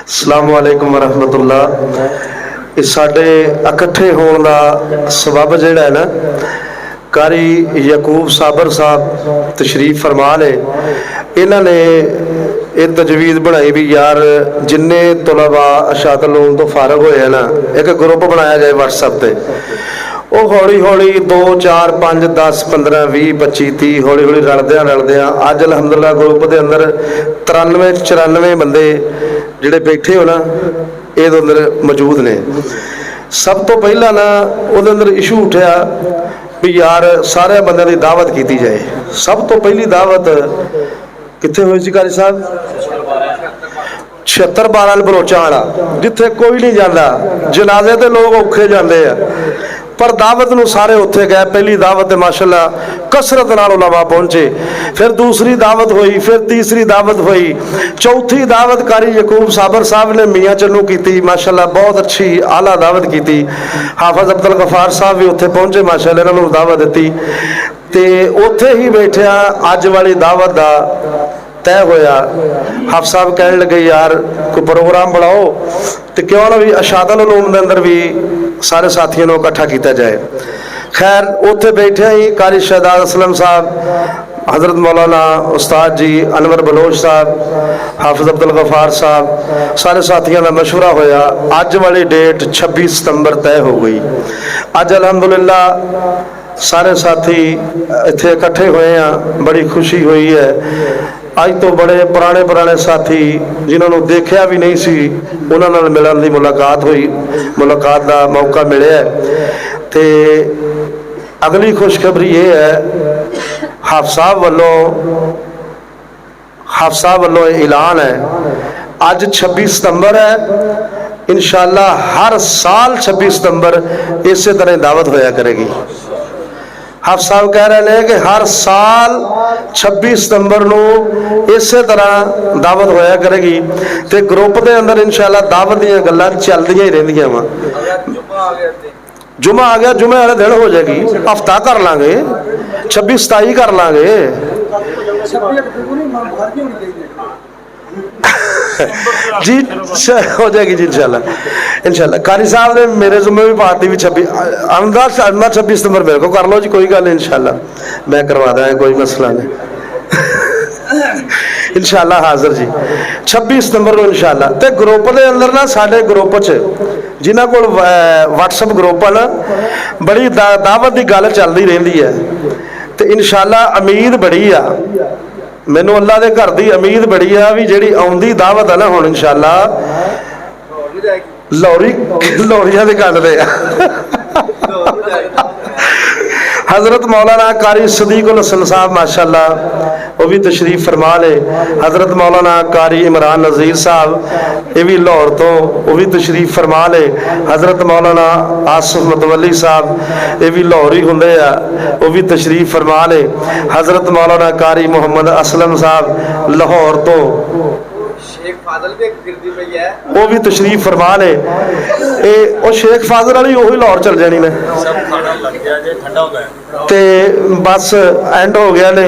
अस्सलाम वालेकुम वरहमतुल्लाह। इस साडे इकट्ठे होने का सबब जिहड़ा है ना, कारी यकूब साबर साहब तशरीफ फरमा ले, इन्हां ने एक तजवीज़ बनाई भी यार जिन्ने तलबा अशातुल उलूम तो फारग होए हैं ना, एक ग्रुप बनाया जाए व्हाट्सएप पे। वो हौली हौली 2 4 5 10 15 20 25 30 हौली हौली रलद्या अज अलहमदुलिल्लाह ग्रुप के अंदर 93 94 बंदे जिहड़े बैठे हो ना, ये अंदर मौजूद ने। सब तो पहला ना उहदे अंदर इशू उठा भी यार सारे बंदे की दावत की जाए। सब तो पहली दावत कित्थे हुई सी कारी साहब? 76 12 बलोचा वाला, जिथे कोई नहीं जाता, जनाजे ते लोग औखे जाते हैं, पर दावत नूं सारे उत्थे गए। पहली दावत माशाअल्लाह कसरत नाल उलमा पहुंचे, फिर दूसरी दावत हुई, फिर तीसरी दावत हुई, चौथी दावत कारी यकूब साबर साहब ने मियाँ चन्नू की माशाअल्लाह, बहुत अच्छी आला दावत की। हाफिज अब्दुल गफार साहब भी उत्थे पहुंचे माशाअल्लाह, इन्होंने दावत दी ते उत्थे ही बैठिया अज वाली दावत का तय होया। हाफ साहब कहने लगे यार कोई प्रोग्राम बनाओ तो क्यों ना भी अशातुल उलूम के अंदर भी सारे साथियों को इकट्ठा किया जाए। खैर उत्थे बैठे ही कारी शहजाद असलम साहब, हज़रत मौलाना उस्ताद जी अनवर बलोच साहब, हाफिज अब्दुल गफार साहब, सारे साथियों का मशवरा होया। अज वाली डेट 26 सितंबर तय हो गई। अज अलहमदुलिल्लाह सारे साथी इत्थे इकट्ठे हुए हैं, बड़ी खुशी हुई है। अज तो बड़े पुराने साथी जिन्होंने देखा भी नहीं सी, उन्होंने मिलने की मुलाकात हुई, मुलाकात का मौका मिले। तो अगली खुशखबरी ये है, हाफ साहब वालों ऐलान है, अज 26 सितंबर है, इंशाअल्लाह हर साल 26 सितंबर इस तरह दावत होया करेगी। हाफ साहब कह रहे हैं कि हर साल 26 सितंबर को इस तरह दावत होया करेगी। तो ग्रुप के अंदर इंशाअल्लाह दावत दी गल्लां चलदियां ही रहिंदियां वा। जुमा आ गया, जुमे वाले दिन हो जाएगी, हफ्ता कर लांगे, 26 27 कर लांगे। जी हो जाएगी जी इंशाल्लाह। कारी साहब ने मेरे जुम्मे भी पाती भी 26 सितंबर मेरे को कर लो जी, कोई गल इंशाल्लाह मैं करवा दें, कोई मसला नहीं। इंशाल्लाह हाजिर जी 26 सितंबर को इंशाल्लाह। तो ग्रुप के अंदर ना, साडे ग्रुप च जिन्हां कोल व्हाट्सएप ग्रुप है ना, बड़ी दावत की गल चलती रहिंदी है। तो इंशाल्लाह उम्मीद बड़ी आ, मैनू अल्लाह के घर की उम्मीद बड़ी आ भी जिहड़ी आउंदी दावत है ना, हुण इंशाअल्लाह लौरियां दे गल दे हज़रत मौलाना कारी सदीक उल हसन साहब माशाअल्लाह वो भी तशरीफ फरमा ले। हज़रत मौलाना कारी इमरान नज़ीर साहब ये भी लाहौर तो वो भी तशरीफ फरमा ले। हज़रत मौलाना आसिफ मतवली साहब ये भी लाहौर ही होंदे आ, वो भी तशरीफ फरमा ले। हज़रत मौलाना कारी मोहम्मद असलम साहब लाहौर तो वो भी तशरीफ फरमा ले। शेख फाजल वाली वही लाहौर चल जानी ने, बस एंड हो गया ने।